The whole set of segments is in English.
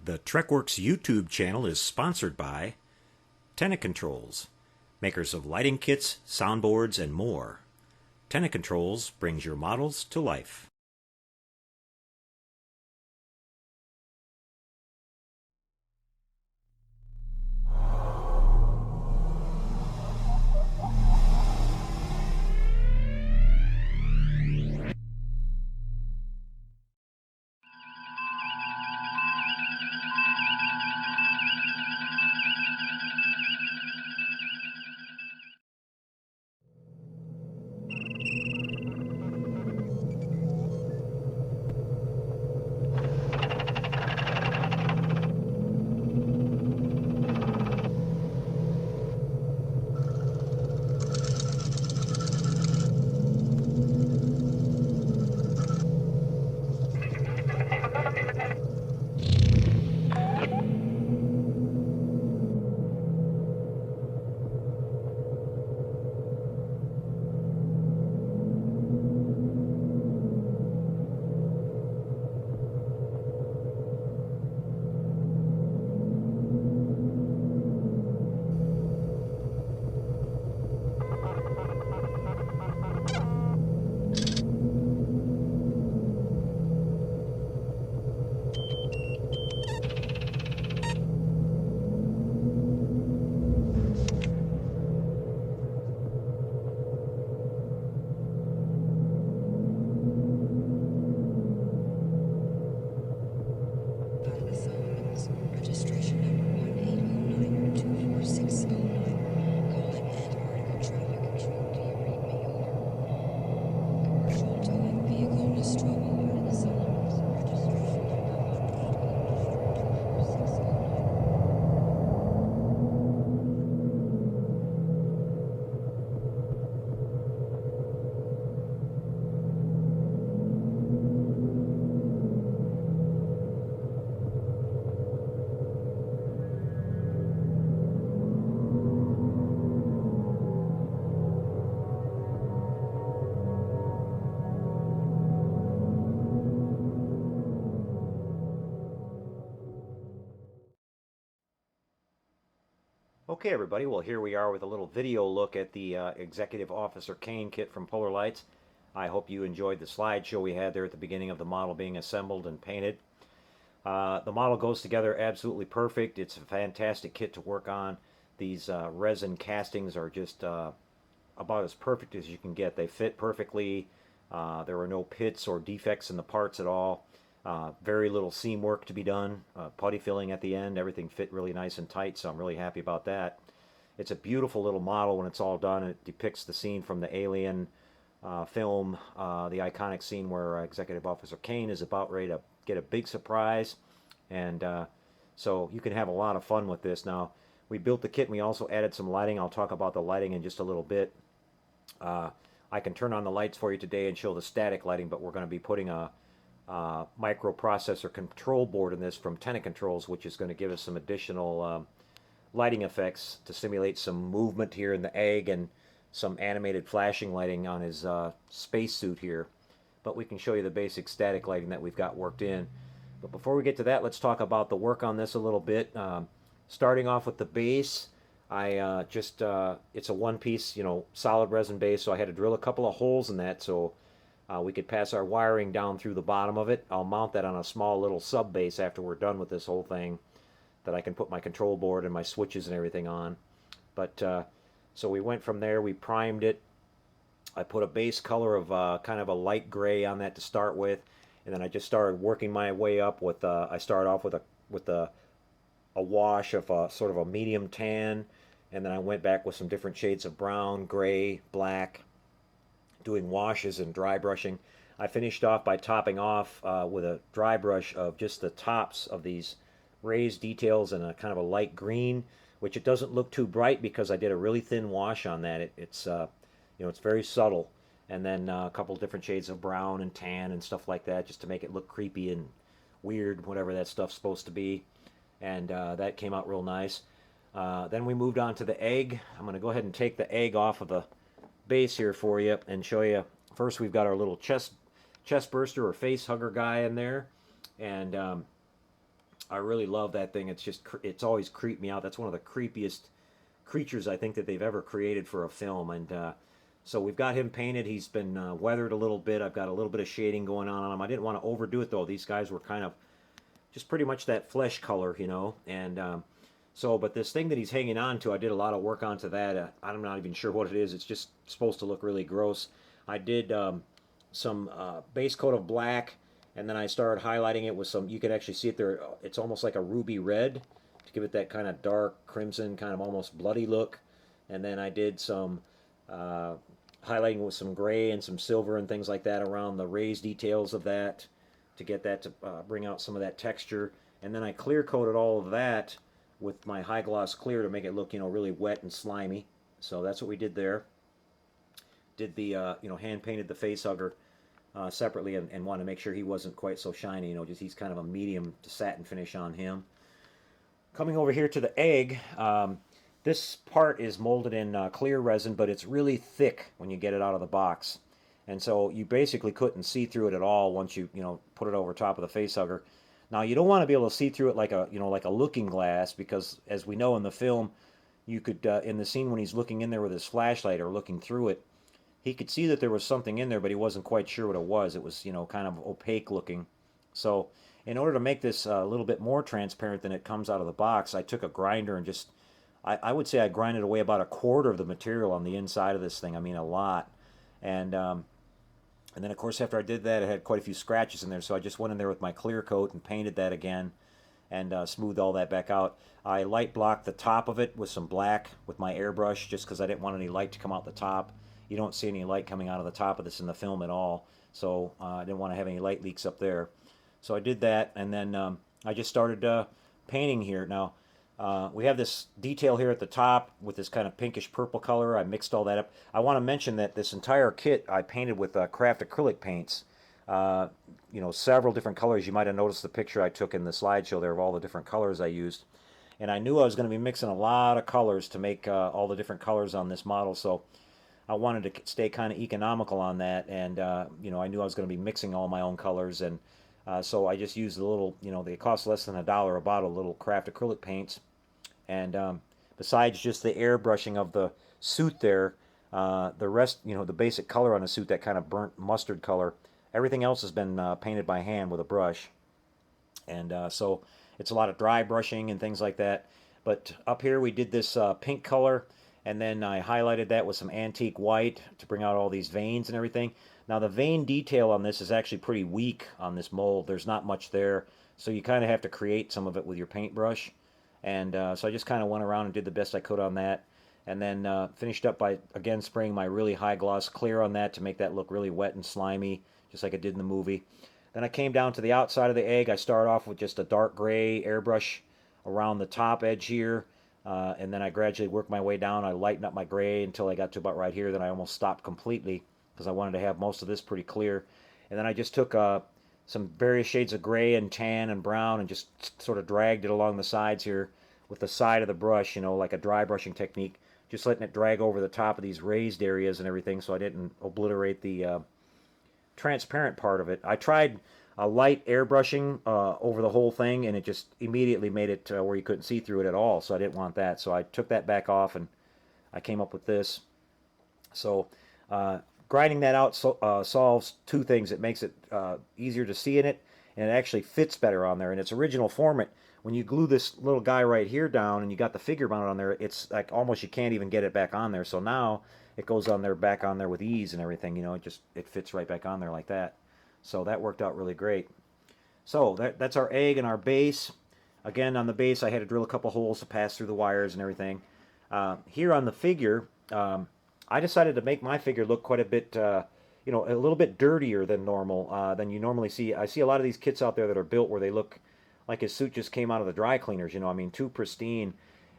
The TrekWorks YouTube channel is sponsored by Tenant Controls, makers of lighting kits, soundboards, and more. Tenant Controls brings your models to life. Registration number 1809-24609. Calling Antarctica Traffic Control. Do you read me? Over. Commercial towing vehicle Nostromo out of the Solomons. Registration number 1809-24609. Okay, everybody, well, here we are with a little video look at the Executive Officer Kane kit from Polar Lights. I hope you enjoyed the slideshow we had there at the beginning of the model being assembled and painted. The model goes together absolutely perfect. It's a fantastic kit to work on. These resin castings are just about as perfect as you can get. They fit perfectly. There were no pits or defects in the parts at all. Very little seam work to be done. Putty filling at the end. Everything fit really nice and tight, so I'm really happy about that. It's a beautiful little model when it's all done. It depicts the scene from the Alien film, the iconic scene where Executive Officer Kane is about ready to get a big surprise. And so you can have a lot of fun with this. Now, we built the kit and we also added some lighting. I'll talk about the lighting in just a little bit. I can turn on the lights for you today and show the static lighting, but we're going to be putting a microprocessor control board in this from Tenant Controls, which is going to give us some additional lighting effects to simulate some movement here in the egg and some animated flashing lighting on his spacesuit here. But we can show you the basic static lighting that we've got worked in. But before we get to that, let's talk about the work on this a little bit. Starting off with the base, it's a one-piece, solid resin base, so I had to drill a couple of holes in that so we could pass our wiring down through the bottom of it. I'll mount that on a small little sub base after we're done with this whole thing that I can put my control board and my switches and everything on. But so we went from there, we primed it. I put a base color of kind of a light gray on that to start with, and then I just started working my way up with I started off with a wash of sort of a medium tan, and then I went back with some different shades of brown, gray, black, doing washes and dry brushing. I finished off by topping off with a dry brush of just the tops of these raised details in a kind of a light green, which it doesn't look too bright because I did a really thin wash on that. It's very subtle, and then a couple different shades of brown and tan and stuff like that, just to make it look creepy and weird, whatever that stuff's supposed to be. And that came out real nice. Then we moved on to the egg. I'm going to go ahead and take the egg off of the base here for you and show you. First, we've got our little chest burster or face hugger guy in there, and I really love that thing. It's just it's always creeped me out. That's one of the creepiest creatures I think that they've ever created for a film. And so we've got him painted. He's been weathered a little bit. I've got a little bit of shading going on him. I didn't want to overdo it though. These guys were kind of just pretty much that flesh color, you know. And so, but this thing that he's hanging on to, I did a lot of work onto that. I'm not even sure what it is. It's just supposed to look really gross. I did some base coat of black, and then I started highlighting it with some, you can actually see it there, it's almost like a ruby red to give it that kind of dark crimson, kind of almost bloody look. And then I did some highlighting with some gray and some silver and things like that around the raised details of that to get that to bring out some of that texture. And then I clear coated all of that with my high gloss clear to make it look, you know, really wet and slimy. So that's what we did there. Did the, you know, hand painted the face hugger separately and wanted to make sure he wasn't quite so shiny, you know, just he's kind of a medium to satin finish on him. Coming over here to the egg, this part is molded in clear resin, but it's really thick when you get it out of the box. And so you basically couldn't see through it at all once you know, put it over top of the face hugger. Now you don't want to be able to see through it like a, you know, like a looking glass, because as we know in the film, you could, in the scene when he's looking in there with his flashlight or looking through it, he could see that there was something in there, but he wasn't quite sure what it was. It was, you know, kind of opaque looking. So in order to make this a little bit more transparent than it comes out of the box, I took a grinder and just, I would say I grinded away about a quarter of the material on the inside of this thing. I mean, a lot. And then, of course, after I did that, it had quite a few scratches in there, so I just went in there with my clear coat and painted that again and smoothed all that back out. I light blocked the top of it with some black with my airbrush just because I didn't want any light to come out the top. You don't see any light coming out of the top of this in the film at all, so I didn't want to have any light leaks up there. So I did that, and then I just started painting here. Now, we have this detail here at the top with this kind of pinkish purple color. I mixed all that up. I want to mention that this entire kit I painted with craft acrylic paints. You know, several different colors. You might have noticed the picture I took in the slideshow there of all the different colors I used. And I knew I was going to be mixing a lot of colors to make all the different colors on this model, so I wanted to stay kind of economical on that. And, you know, I knew I was going to be mixing all my own colors, and so I just used the little, you know, they cost less than $1 a bottle, little craft acrylic paints. And besides just the airbrushing of the suit there, the rest, you know, the basic color on the suit, that kind of burnt mustard color, everything else has been painted by hand with a brush. And so it's a lot of dry brushing and things like that. But up here we did this pink color, and then I highlighted that with some antique white to bring out all these veins and everything. Now the vein detail on this is actually pretty weak on this mold. There's not much there, so you kind of have to create some of it with your paintbrush. And so I just kind of went around and did the best I could on that. And then finished up by, again, spraying my really high gloss clear on that to make that look really wet and slimy, just like I did in the movie. Then I came down to the outside of the egg. I started off with just a dark gray airbrush around the top edge here. And then I gradually worked my way down. I lightened up my gray until I got to about right here. Then I almost stopped completely because I wanted to have most of this pretty clear. And then I just took some various shades of gray and tan and brown and just sort of dragged it along the sides here with the side of the brush, you know, like a dry brushing technique, just letting it drag over the top of these raised areas and everything so I didn't obliterate the transparent part of it. I tried a light airbrushing over the whole thing, and it just immediately made it where you couldn't see through it at all, so I didn't want that. So I took that back off, and I came up with this. So grinding that out solves two things. It makes it easier to see in it, and it actually fits better on there. In its original format, when you glue this little guy right here down and you got the figure mounted on there, it's like almost you can't even get it back on there. So now it goes on there, back on there with ease and everything. You know, it fits right back on there like that. So that worked out really great. So that's our egg and our base. Again, on the base, I had to drill a couple holes to pass through the wires and everything. Here on the figure, I decided to make my figure look quite a bit, you know, a little bit dirtier than normal, than you normally see. I see a lot of these kits out there that are built where they look like his suit just came out of the dry cleaners, you know, I mean, too pristine.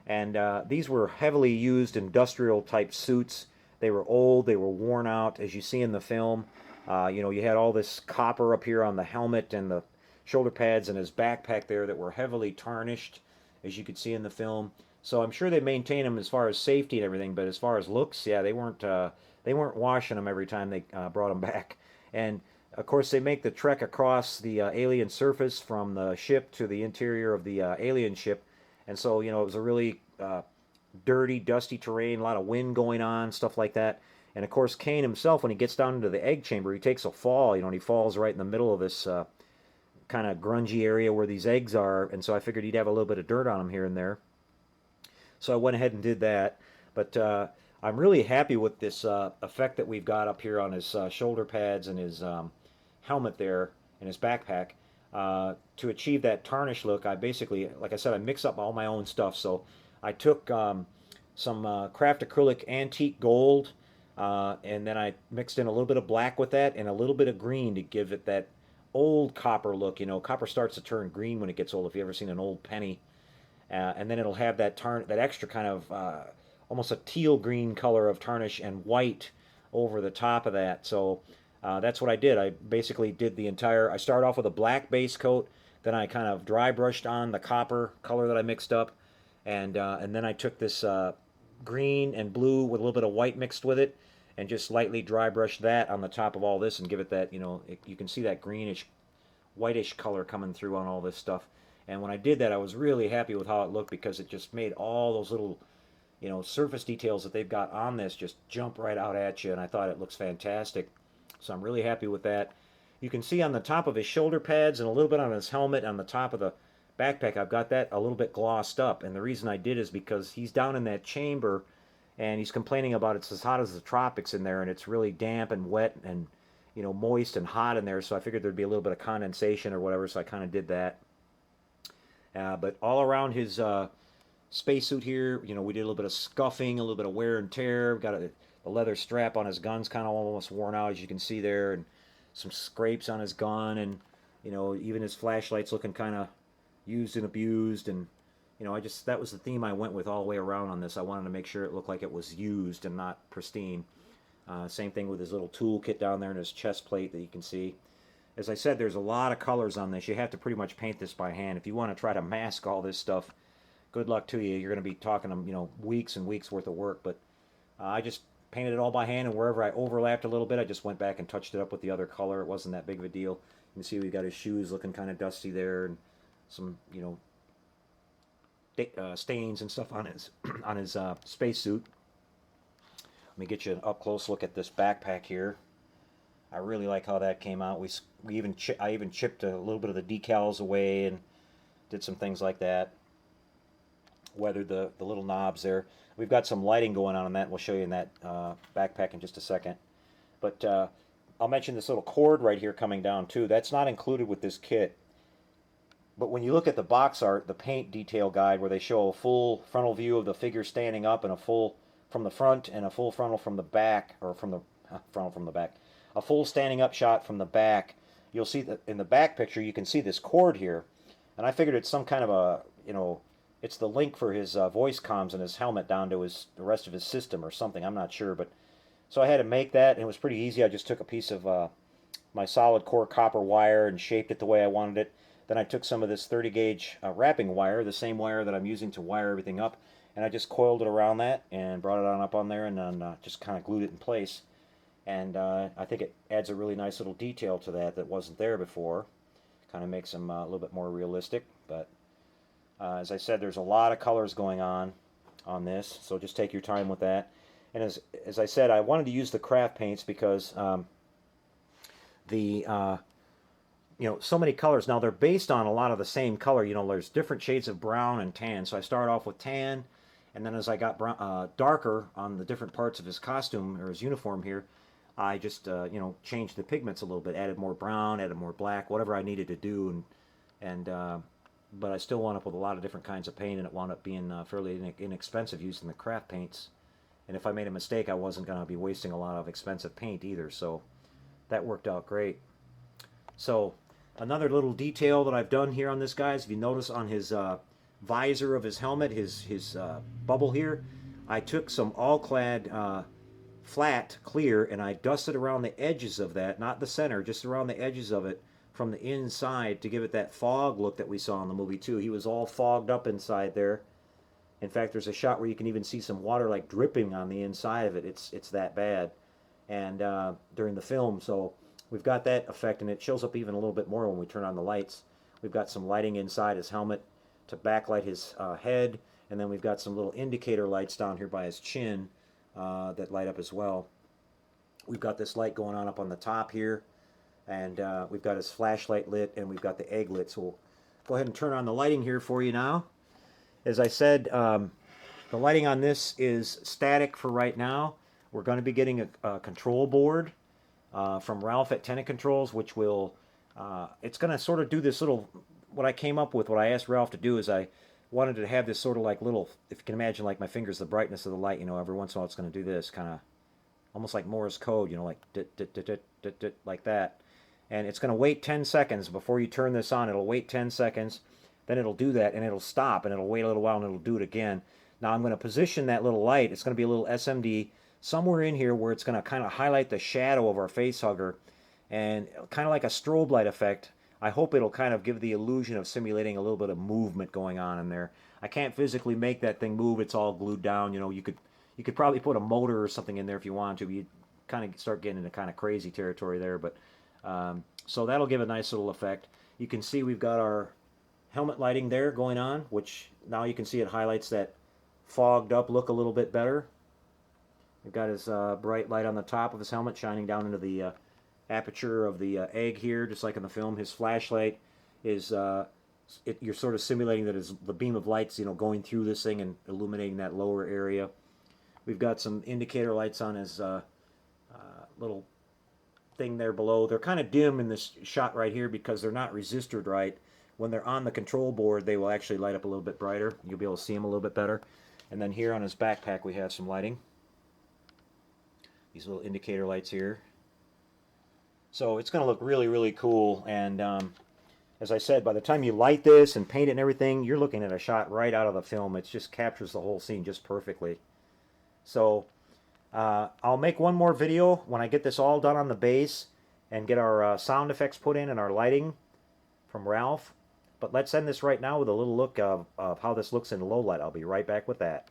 And these were heavily used industrial type suits. They were old, they were worn out, as you see in the film. You know, you had all this copper up here on the helmet and the shoulder pads and his backpack there that were heavily tarnished, as you could see in the film. So I'm sure they maintain them as far as safety and everything, but as far as looks, yeah, they weren't washing them every time they brought them back. And of course, they make the trek across the alien surface from the ship to the interior of the alien ship, and so it was a really dirty, dusty terrain, a lot of wind going on, stuff like that. And of course, Kane himself, when he gets down into the egg chamber, he takes a fall, and he falls right in the middle of this kind of grungy area where these eggs are, and so I figured he'd have a little bit of dirt on him here and there. So I went ahead and did that. But I'm really happy with this effect that we've got up here on his shoulder pads and his helmet there and his backpack. To achieve that tarnish look, I basically, like I said, I mix up all my own stuff. So I took some craft acrylic antique gold, and then I mixed in a little bit of black with that and a little bit of green to give it that old copper look. Copper starts to turn green when it gets old. If you ever seen an old penny, and then it'll have that extra kind of almost a teal green color of tarnish and white over the top of that. So that's what I did. I basically did the entire. I started off with a black base coat, then I kind of dry brushed on the copper color that I mixed up, and then I took this green and blue with a little bit of white mixed with it, and just lightly dry brushed that on the top of all this and give it that, you can see that greenish, whitish color coming through on all this stuff. And when I did that, I was really happy with how it looked because it just made all those little, surface details that they've got on this just jump right out at you, and I thought it looks fantastic. So I'm really happy with that. You can see on the top of his shoulder pads and a little bit on his helmet, on the top of the backpack, I've got that a little bit glossed up. And the reason I did is because he's down in that chamber and he's complaining about it's as hot as the tropics in there, and it's really damp and wet and moist and hot in there. So I figured there'd be a little bit of condensation or whatever, so I kind of did that. But all around his spacesuit here, we did a little bit of scuffing, a little bit of wear and tear. Got the leather strap on his gun's kind of almost worn out, as you can see there, and some scrapes on his gun, and even his flashlight's looking kind of used and abused. And that was the theme I went with all the way around on this. I wanted to make sure it looked like it was used and not pristine. Same thing with his little tool kit down there and his chest plate that you can see. As I said, there's a lot of colors on this. You have to pretty much paint this by hand. If you want to try to mask all this stuff, good luck to you. You're going to be talking, weeks and weeks worth of work. But I just painted it all by hand, and wherever I overlapped a little bit, I just went back and touched it up with the other color. It wasn't that big of a deal. You can see we've got his shoes looking kind of dusty there, and some, stains and stuff on his on his spacesuit. Let me get you an up close look at this backpack here. I really like how that came out. I even chipped a little bit of the decals away and did some things like that. Weathered the little knobs there. We've got some lighting going on that. We'll show you in that backpack in just a second. But I'll mention this little cord right here coming down too. That's not included with this kit. But when you look at the box art, the paint detail guide, where they show a full frontal view of the figure standing up and a full from the front and a full frontal from the back, or from the frontal from the back, a full standing up shot from the back, you'll see that in the back picture you can see this cord here. And I figured it's some kind of a, it's the link for his voice comms and his helmet down to the rest of his system or something. I'm not sure, but so I had to make that, and it was pretty easy. I just took a piece of my solid core copper wire and shaped it the way I wanted it. Then I took some of this 30 gauge wrapping wire, the same wire that I'm using to wire everything up, and I just coiled it around that and brought it on up on there, and then just kind of glued it in place. And I think it adds a really nice little detail to that wasn't there before. Kind of makes them a little bit more realistic. But as I said, there's a lot of colors going on this, so just take your time with that. And as I said, I wanted to use the craft paints because so many colors. Now they're based on a lot of the same color. There's different shades of brown and tan. So I started off with tan, and then as I got darker on the different parts of his costume or his uniform here, I just changed the pigments a little bit, added more brown, added more black, whatever I needed to do, but I still wound up with a lot of different kinds of paint, and it wound up being fairly inexpensive using the craft paints. And if I made a mistake, I wasn't going to be wasting a lot of expensive paint either, so that worked out great. So another little detail that I've done here on this, guys, if you notice on his visor of his helmet, his bubble here, I took some all-clad flat clear, and I dusted around the edges of that, not the center, just around the edges of it from the inside to give it that fog look that we saw in the movie too. He was all fogged up inside there. In fact, there's a shot where you can even see some water like dripping on the inside of it. It's that bad, and during the film. So we've got that effect, and it shows up even a little bit more when we turn on the lights. We've got some lighting inside his helmet to backlight his head, and then we've got some little indicator lights down here by his chin that light up as well. We've got this light going on up on the top here, and we've got his flashlight lit, and we've got the egg lit. So we'll go ahead and turn on the lighting here for you now. As I said, the lighting on this is static for right now. We're going to be getting a control board from Ralph at Tenant Controls, which will, it's going to sort of do this little, what I came up with, what I asked Ralph to do is I wanted to have this sort of like little, if you can imagine like my fingers, the brightness of the light, you know, every once in a while it's going to do this, kind of almost like Morse code, you know, like dit, dit, dit, dit, dit, dit, like that. And it's going to wait 10 seconds before you turn this on. It'll wait 10 seconds, then it'll do that, and it'll stop, and it'll wait a little while, and it'll do it again. Now I'm going to position that little light. It's going to be a little SMD somewhere in here where it's going to kind of highlight the shadow of our face hugger, and kind of like a strobe light effect. I hope it'll kind of give the illusion of simulating a little bit of movement going on in there. I can't physically make that thing move. It's all glued down. You know, you could probably put a motor or something in there if you wanted to, but you'd kind of start getting into kind of crazy territory there. But so that'll give a nice little effect. You can see we've got our helmet lighting there going on, which now you can see it highlights that fogged up look a little bit better. We've got his bright light on the top of his helmet shining down into the aperture of the egg here, just like in the film. His flashlight is, you're sort of simulating that is the beam of lights, you know, going through this thing and illuminating that lower area. We've got some indicator lights on his little thing there below. They're kind of dim in this shot right here because they're not resistored right. When they're on the control board, they will actually light up a little bit brighter. You'll be able to see them a little bit better. And then here on his backpack, we have some lighting. These little indicator lights here. So it's going to look really, really cool. And as I said, by the time you light this and paint it and everything, you're looking at a shot right out of the film. It just captures the whole scene just perfectly. So I'll make one more video when I get this all done on the base and get our sound effects put in and our lighting from Ralph. But let's end this right now with a little look of how this looks in low light. I'll be right back with that.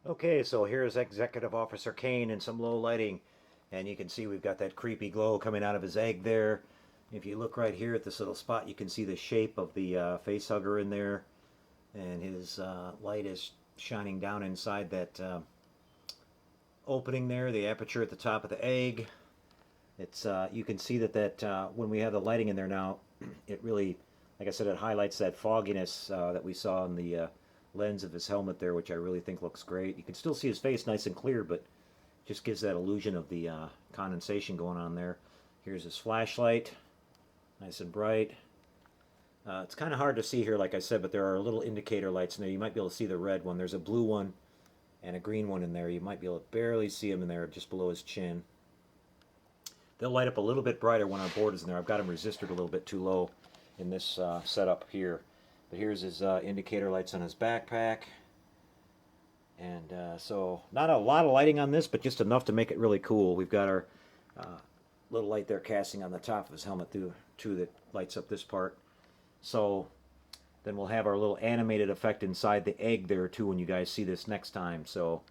Okay, so here's Executive Officer Kane in some low lighting. And you can see we've got that creepy glow coming out of his egg there. If you look right here at this little spot, you can see the shape of the face hugger in there. And his light is shining down inside that opening there, the aperture at the top of the egg. It's you can see that when we have the lighting in there now, it really, like I said, it highlights that fogginess that we saw in the lens of his helmet there, which I really think looks great. You can still see his face nice and clear, but just gives that illusion of the condensation going on there. Here's his flashlight, nice and bright. It's kind of hard to see here, like I said, but there are little indicator lights in there. You might be able to see the red one. There's a blue one and a green one in there. You might be able to barely see them in there just below his chin. They'll light up a little bit brighter when our board is in there. I've got them resisted a little bit too low in this setup here. But here's his indicator lights on his backpack. And so not a lot of lighting on this, but just enough to make it really cool. We've got our little light there casting on the top of his helmet too that lights up this part. So then we'll have our little animated effect inside the egg there too when you guys see this next time. So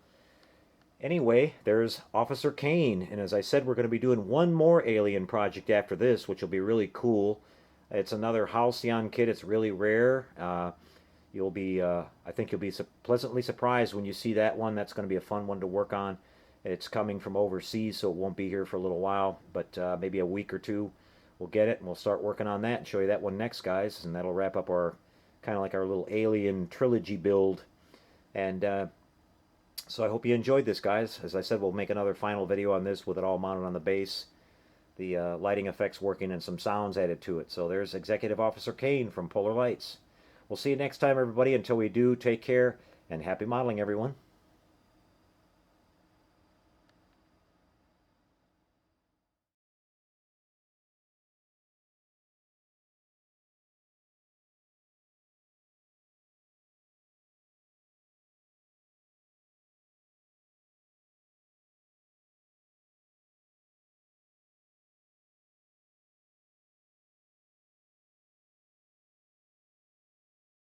anyway, there's Officer Kane, and as I said, we're going to be doing one more alien project after this, which will be really cool. It's another Halcyon kit. It's really rare. You'll be, I think you'll be pleasantly surprised when you see that one. That's going to be a fun one to work on. It's coming from overseas, so it won't be here for a little while, but maybe a week or two we'll get it, and we'll start working on that and show you that one next, guys, and that'll wrap up our, kind of like our little alien trilogy build. And so I hope you enjoyed this, guys. As I said, we'll make another final video on this with it all mounted on the base, the lighting effects working, and some sounds added to it. So there's Executive Officer Kane from Polar Lights. We'll see you next time, everybody. Until we do, take care, and happy modeling, everyone.